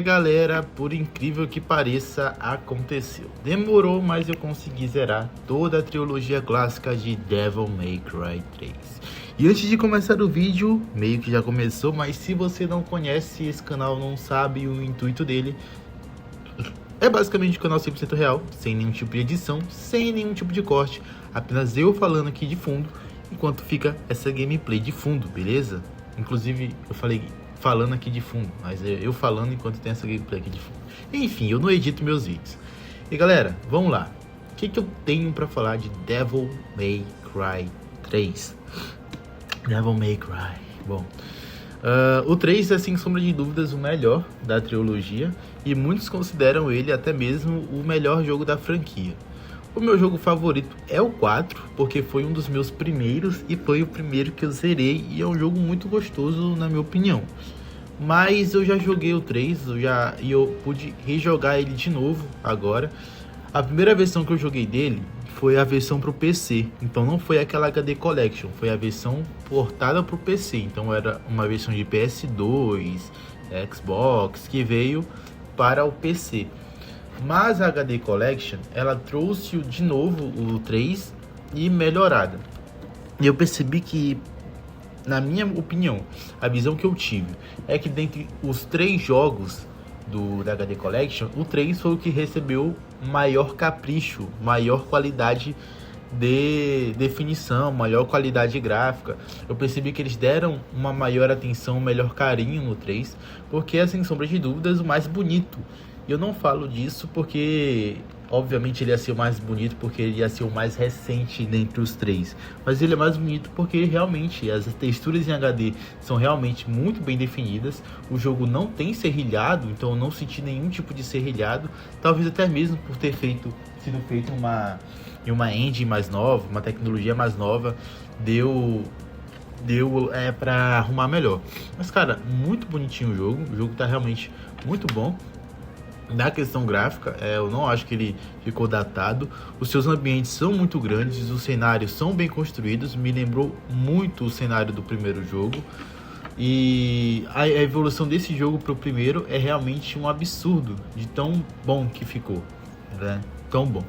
Galera, por incrível que pareça, aconteceu. Demorou, mas eu consegui zerar toda a trilogia clássica de Devil May Cry 3. E antes de começar o vídeo, meio que já começou, mas se você não conhece esse canal, não sabe o intuito dele, é basicamente um canal 100% real, sem nenhum tipo de edição, sem nenhum tipo de corte, apenas eu falando aqui de fundo, enquanto fica essa gameplay de fundo, beleza? Inclusive, eu falei falando aqui de fundo, mas é eu falando enquanto tem essa gameplay aqui de fundo. Enfim, eu não edito meus vídeos. E galera, vamos lá. O que eu tenho pra falar de Devil May Cry 3? Devil May Cry. Bom, o 3 é sem sombra de dúvidas o melhor da trilogia e muitos consideram ele até mesmo o melhor jogo da franquia. O meu jogo favorito é o 4, porque foi um dos meus primeiros e foi o primeiro que eu zerei e é um jogo muito gostoso na minha opinião. Mas eu já joguei o 3 e eu pude rejogar ele de novo agora. A primeira versão que eu joguei dele foi a versão para o PC, então não foi aquela HD Collection, foi a versão portada para o PC, então era uma versão de PS2, Xbox que veio para o PC. Mas a HD Collection, ela trouxe de novo o 3 e melhorada. E eu percebi que, na minha opinião, a visão que eu tive é que dentre os 3 jogos da HD Collection, o 3 foi o que recebeu maior capricho, maior qualidade de definição, maior qualidade gráfica. Eu percebi que eles deram uma maior atenção, um melhor carinho no 3, porque é sem sombra de dúvidas o mais bonito. E eu não falo disso porque, obviamente, ele ia ser o mais bonito, porque ele ia ser o mais recente dentre os 3. Mas ele é mais bonito porque realmente as texturas em HD são realmente muito bem definidas. O jogo não tem serrilhado, então eu não senti nenhum tipo de serrilhado. Talvez até mesmo por ter sido feito em uma engine mais nova, uma tecnologia mais nova, deu para arrumar melhor. Mas cara, muito bonitinho o jogo tá realmente muito bom. Na questão gráfica, eu não acho que ele ficou datado. Os seus ambientes são muito grandes, os cenários são bem construídos, me lembrou muito o cenário do primeiro jogo. E a evolução desse jogo para o primeiro é realmente um absurdo de tão bom que ficou, né? Tão bom.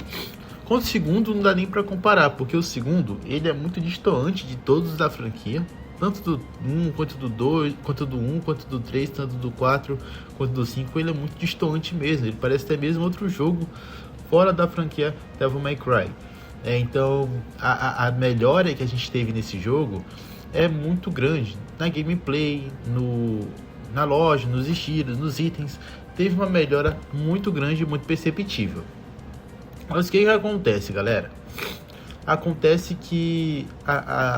Com o segundo não dá nem para comparar, porque o segundo ele é muito distoante de todos da franquia. Tanto do 1, quanto do 2, quanto do 1, quanto do 3, tanto do 4, quanto do 5, ele é muito distante mesmo. Ele parece até mesmo outro jogo fora da franquia Devil May Cry. Então, a melhora que a gente teve nesse jogo é muito grande. Na gameplay, na loja, nos estilos, nos itens, teve uma melhora muito grande e muito perceptível. Mas o que acontece, galera? Acontece que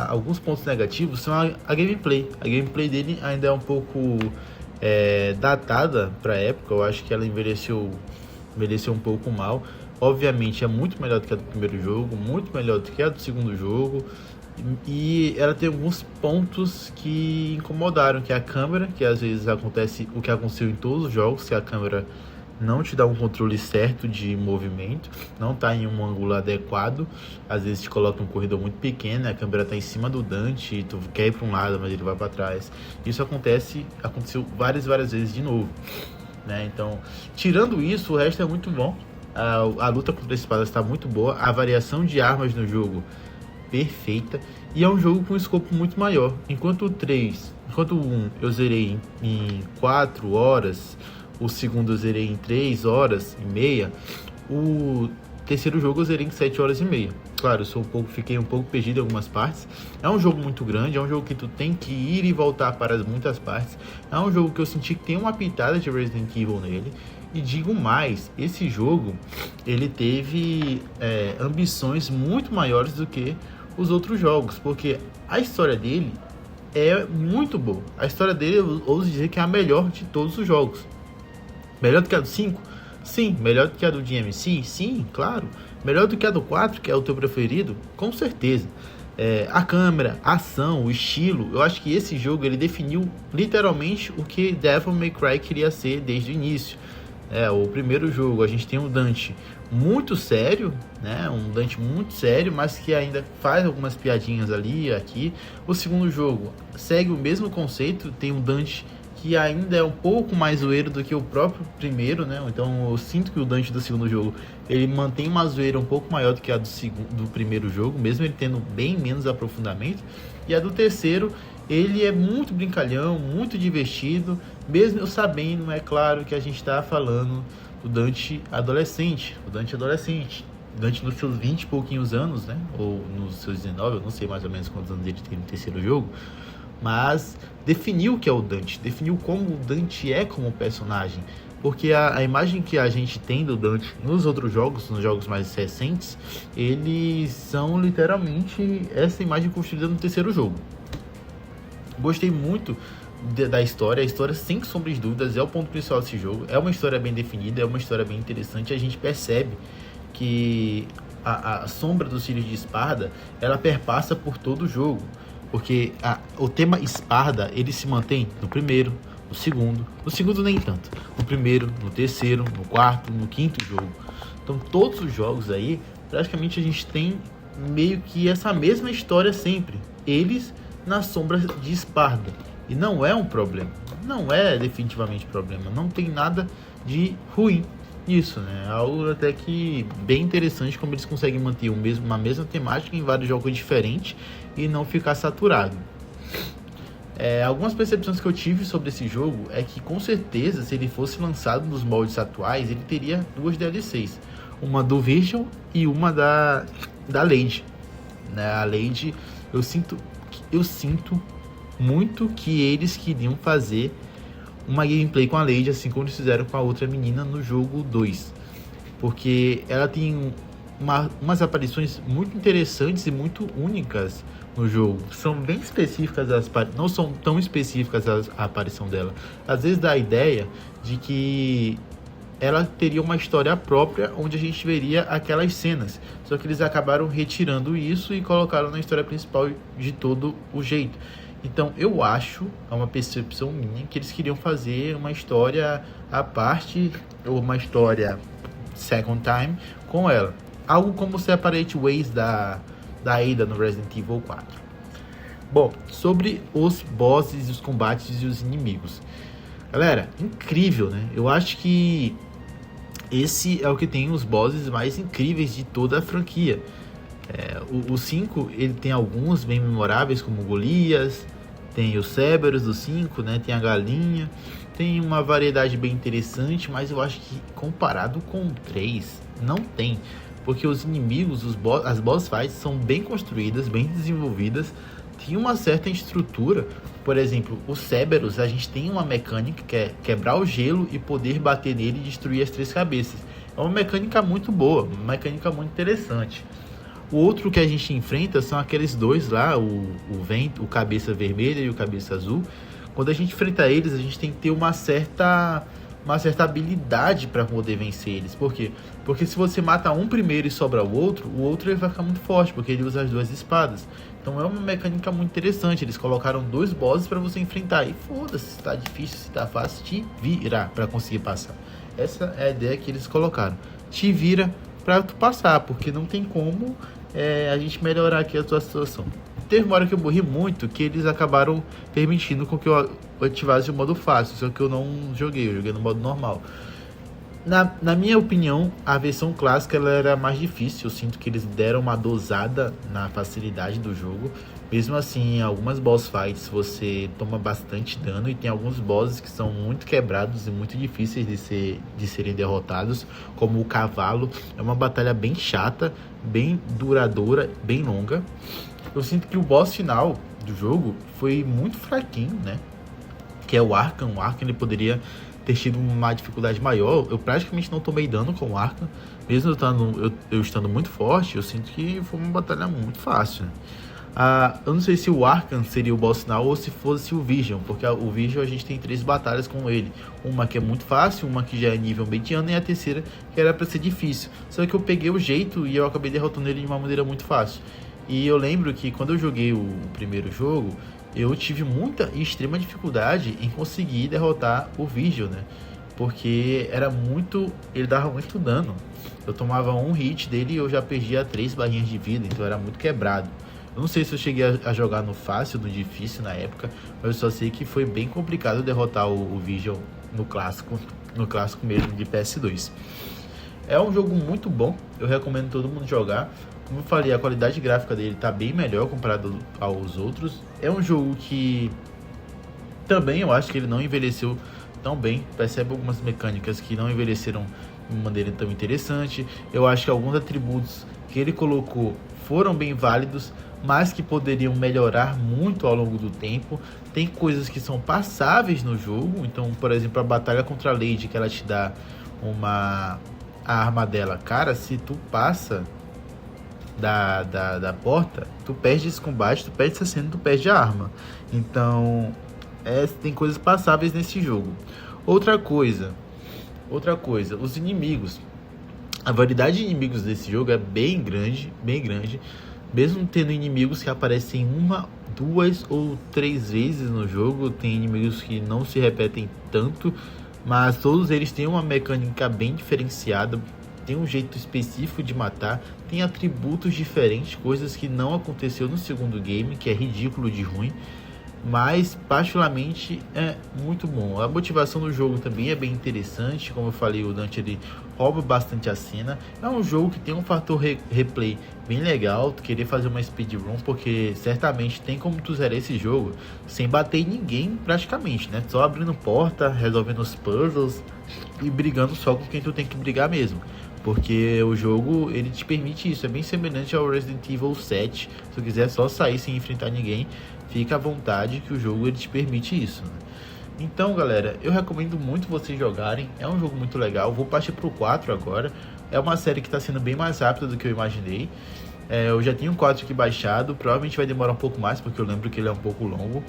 alguns pontos negativos são a gameplay. A gameplay dele ainda é um pouco datada para a época. Eu acho que ela envelheceu um pouco mal. Obviamente é muito melhor do que a do primeiro jogo, muito melhor do que a do segundo jogo. E ela tem alguns pontos que incomodaram, que é a câmera, que às vezes acontece o que aconteceu em todos os jogos, que a câmera não te dá um controle certo de movimento, não está em um ângulo adequado, às vezes te coloca um corredor muito pequeno, a câmera está em cima do Dante, tu quer ir para um lado, mas ele vai para trás. Isso aconteceu várias vezes de novo, né? Então, tirando isso, o resto é muito bom. A luta contra as espadas está muito boa, a variação de armas no jogo perfeita, e é um jogo com um escopo muito maior. Enquanto o 1 eu zerei em 4 horas, o segundo eu zerei em 3 horas e meia. O terceiro jogo eu zerei em 7 horas e meia. Claro, fiquei um pouco perdido em algumas partes. É um jogo muito grande, é um jogo que tu tem que ir e voltar para muitas partes. É um jogo que eu senti que tem uma pitada de Resident Evil nele. E digo mais, esse jogo ele teve ambições muito maiores do que os outros jogos, porque a história dele é muito boa. A história dele, eu ouso dizer que é a melhor de todos os jogos. Melhor do que a do 5? Sim. Melhor do que a do DMC? Sim, claro. Melhor do que a do 4, que é o teu preferido? Com certeza. A câmera, a ação, o estilo, eu acho que esse jogo ele definiu literalmente o que Devil May Cry queria ser desde o início. O primeiro jogo, a gente tem um Dante muito sério, né? Um Dante muito sério, mas que ainda faz algumas piadinhas ali e aqui. O segundo jogo segue o mesmo conceito, tem um Dante que ainda é um pouco mais zoeiro do que o próprio primeiro, né? Então eu sinto que o Dante do segundo jogo, ele mantém uma zoeira um pouco maior do que a do primeiro jogo, mesmo ele tendo bem menos aprofundamento. E a do terceiro, ele é muito brincalhão, muito divertido, mesmo eu sabendo, é claro, que a gente está falando do Dante adolescente, o Dante adolescente. Dante nos seus 20 e pouquinhos anos, né? Ou nos seus 19, eu não sei mais ou menos quantos anos ele tem no terceiro jogo. Mas definiu o que é o Dante, definiu como o Dante é como personagem. Porque a imagem que a gente tem do Dante nos outros jogos, nos jogos mais recentes, eles são literalmente essa imagem construída no terceiro jogo. Gostei muito da história, a história sem sombra de dúvidas é o ponto principal desse jogo. É uma história bem definida, é uma história bem interessante, a gente percebe que a sombra dos Filhos de Esparda, ela perpassa por todo o jogo. Porque o tema Esparda, ele se mantém no primeiro, no segundo nem tanto, no primeiro, no terceiro, no quarto, no quinto jogo. Então todos os jogos aí, praticamente a gente tem meio que essa mesma história sempre. Eles na sombra de Esparda. E não é um problema, não é definitivamente problema, não tem nada de ruim nisso, né? Algo até que bem interessante como eles conseguem manter uma mesma temática em vários jogos diferentes e não ficar saturado. Algumas percepções que eu tive sobre esse jogo é que com certeza se ele fosse lançado nos moldes atuais ele teria duas DLCs, uma do Virgil e uma da Lady, né? A Lady eu sinto muito que eles queriam fazer uma gameplay com a Lady, assim como eles fizeram com a outra menina no jogo 2. Porque ela tem umas aparições muito interessantes e muito únicas no jogo. São bem específicas, não são tão específicas a aparição dela. Às vezes dá a ideia de que ela teria uma história própria onde a gente veria aquelas cenas. Só que eles acabaram retirando isso e colocaram na história principal de todo o jeito. Então eu acho, é uma percepção minha, que eles queriam fazer uma história à parte, ou uma história second time com ela. Algo como o Separate Ways da Ada no Resident Evil 4. Bom, sobre os bosses, os combates e os inimigos. Galera, incrível, né? Eu acho que esse é o que tem os bosses mais incríveis de toda a franquia. O 5, ele tem alguns bem memoráveis, como o Golias, tem o Cerberus do 5, né? Tem a galinha, tem uma variedade bem interessante, mas eu acho que comparado com o 3, não tem. Porque os inimigos, as boss fights são bem construídas, bem desenvolvidas, tem uma certa estrutura. Por exemplo, o Cerberus, a gente tem uma mecânica que é quebrar o gelo e poder bater nele e destruir as 3 cabeças. É uma mecânica muito boa, uma mecânica muito interessante. O outro que a gente enfrenta são aqueles dois lá, o cabeça vermelha e o cabeça azul. Quando a gente enfrenta eles, a gente tem que ter uma certa habilidade para poder vencer eles. Por quê? Porque se você mata um primeiro e sobra o outro ele vai ficar muito forte, porque ele usa as 2 espadas. Então é uma mecânica muito interessante. Eles colocaram 2 bosses para você enfrentar. E foda-se, se tá difícil, se tá fácil, te vira para conseguir passar. Essa é a ideia que eles colocaram. Te vira para tu passar, porque não tem como a gente melhorar aqui a tua situação. Teve uma hora que eu morri muito, que eles acabaram permitindo com que eu ativasse o modo fácil, só que eu não joguei, eu joguei no modo normal. Na minha opinião, a versão clássica ela era mais difícil. Eu sinto que eles deram uma dosada na facilidade do jogo. Mesmo assim, em algumas boss fights você toma bastante dano e tem alguns bosses que são muito quebrados e muito difíceis de serem derrotados, como o cavalo. É uma batalha bem chata, bem duradoura, bem longa. Eu sinto que o boss final do jogo foi muito fraquinho, né? Que é o Arkham. O Arkham ele poderia ter tido uma dificuldade maior. Eu praticamente não tomei dano com o Arkham. Mesmo eu estando muito forte, eu sinto que foi uma batalha muito fácil. Eu não sei se o Arkham seria o boss final ou se fosse o Vision, porque o Vision a gente tem 3 batalhas com ele. Uma que é muito fácil, uma que já é nível mediano e a terceira que era pra ser difícil. Só que eu peguei o jeito e eu acabei derrotando ele de uma maneira muito fácil. E eu lembro que quando eu joguei o primeiro jogo, eu tive muita e extrema dificuldade em conseguir derrotar o Vigil, né? Porque ele dava muito dano. Eu tomava um hit dele e eu já perdia 3 barrinhas de vida, então era muito quebrado. Eu não sei se eu cheguei a jogar no fácil, no difícil na época, mas eu só sei que foi bem complicado derrotar o Vision no clássico mesmo de PS2. É um jogo muito bom, eu recomendo todo mundo jogar. Como eu falei, a qualidade gráfica dele tá bem melhor comparado aos outros. É um jogo que também eu acho que ele não envelheceu tão bem. Percebe algumas mecânicas que não envelheceram de uma maneira tão interessante. Eu acho que alguns atributos que ele colocou foram bem válidos, mas que poderiam melhorar muito ao longo do tempo. Tem coisas que são passáveis no jogo. Então, por exemplo, a batalha contra a Lady, que ela te dá a arma dela. Cara, se tu passa da porta, tu perde esse combate, tu perde essa cena, tu perde a arma. Então, tem coisas passáveis nesse jogo. Outra coisa, os inimigos. A variedade de inimigos desse jogo é bem grande, mesmo tendo inimigos que aparecem uma, duas ou três vezes no jogo. Tem inimigos que não se repetem tanto, mas todos eles têm uma mecânica bem diferenciada, tem um jeito específico de matar, tem atributos diferentes, coisas que não aconteceu no segundo game, que é ridículo de ruim, mas particularmente é muito bom. A motivação do jogo também é bem interessante. Como eu falei, o Dante ele rouba bastante a cena. É um jogo que tem um fator replay bem legal, tu querer fazer uma speedrun, porque certamente tem como tu zerar esse jogo sem bater em ninguém praticamente, né? Só abrindo porta, resolvendo os puzzles e brigando só com quem tu tem que brigar mesmo. Porque o jogo, ele te permite isso, é bem semelhante ao Resident Evil 7. Se tu quiser só sair sem enfrentar ninguém, fica à vontade, que o jogo ele te permite isso, né? Então, galera, eu recomendo muito vocês jogarem. É um jogo muito legal. Vou partir pro 4 agora. É uma série que está sendo bem mais rápida do que eu imaginei. Eu já tenho o 4 aqui baixado. Provavelmente vai demorar um pouco mais, porque eu lembro que ele é um pouco longo.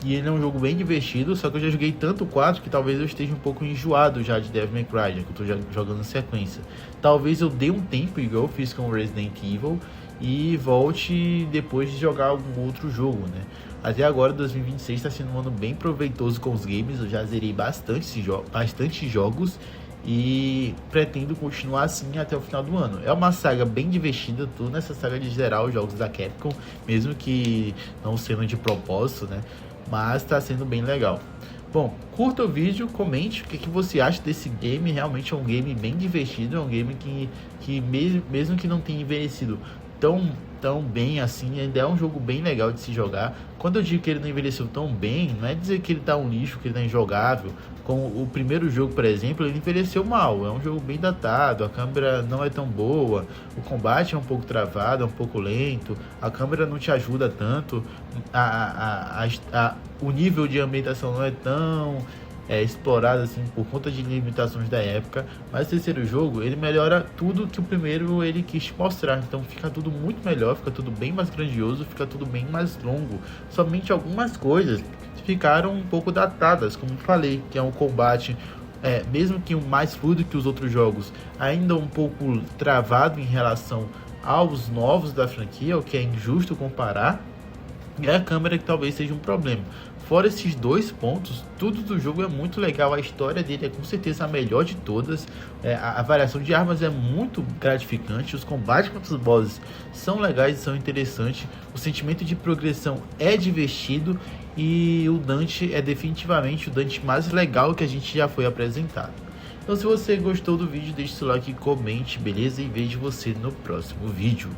E ele é um jogo bem divertido, só que eu já joguei tanto o 4 que talvez eu esteja um pouco enjoado já de Devil May Cry, já que eu tô jogando em sequência. Talvez eu dê um tempo, igual eu fiz com Resident Evil, e volte depois de jogar algum outro jogo, né? Até agora, 2026 está sendo um ano bem proveitoso com os games. Eu já zerei bastante jogos e pretendo continuar assim até o final do ano. É uma saga bem divertida, tô nessa saga de zerar os jogos da Capcom, mesmo que não sendo de propósito, né? Mas tá sendo bem legal. Bom, curta o vídeo, comente o que você acha desse game. Realmente é um game bem divertido, é um game que mesmo que não tenha envelhecido tão bem assim, ainda é um jogo bem legal de se jogar. Quando eu digo que ele não envelheceu tão bem, não é dizer que ele tá um lixo, que ele tá injogável. Com o primeiro jogo, por exemplo, ele envelheceu mal, é um jogo bem datado, a câmera não é tão boa, o combate é um pouco travado, é um pouco lento, a câmera não te ajuda tanto, o nível de ambientação não é tão explorado assim por conta de limitações da época. Mas o terceiro jogo ele melhora tudo que o primeiro ele quis te mostrar, então fica tudo muito melhor, fica tudo bem mais grandioso, fica tudo bem mais longo. Somente algumas coisas ficaram um pouco datadas, como eu falei, que é um combate mesmo que o mais fluido que os outros jogos, ainda um pouco travado em relação aos novos da franquia, o que é injusto comparar. E a câmera que talvez seja um problema. Fora esses dois pontos, tudo do jogo é muito legal. A história dele é com certeza a melhor de todas. A variação de armas é muito gratificante. Os combates contra os bosses são legais e são interessantes. O sentimento de progressão é divertido. E o Dante é definitivamente o Dante mais legal que a gente já foi apresentado. Então, se você gostou do vídeo, deixe seu like e comente, beleza? E vejo você no próximo vídeo.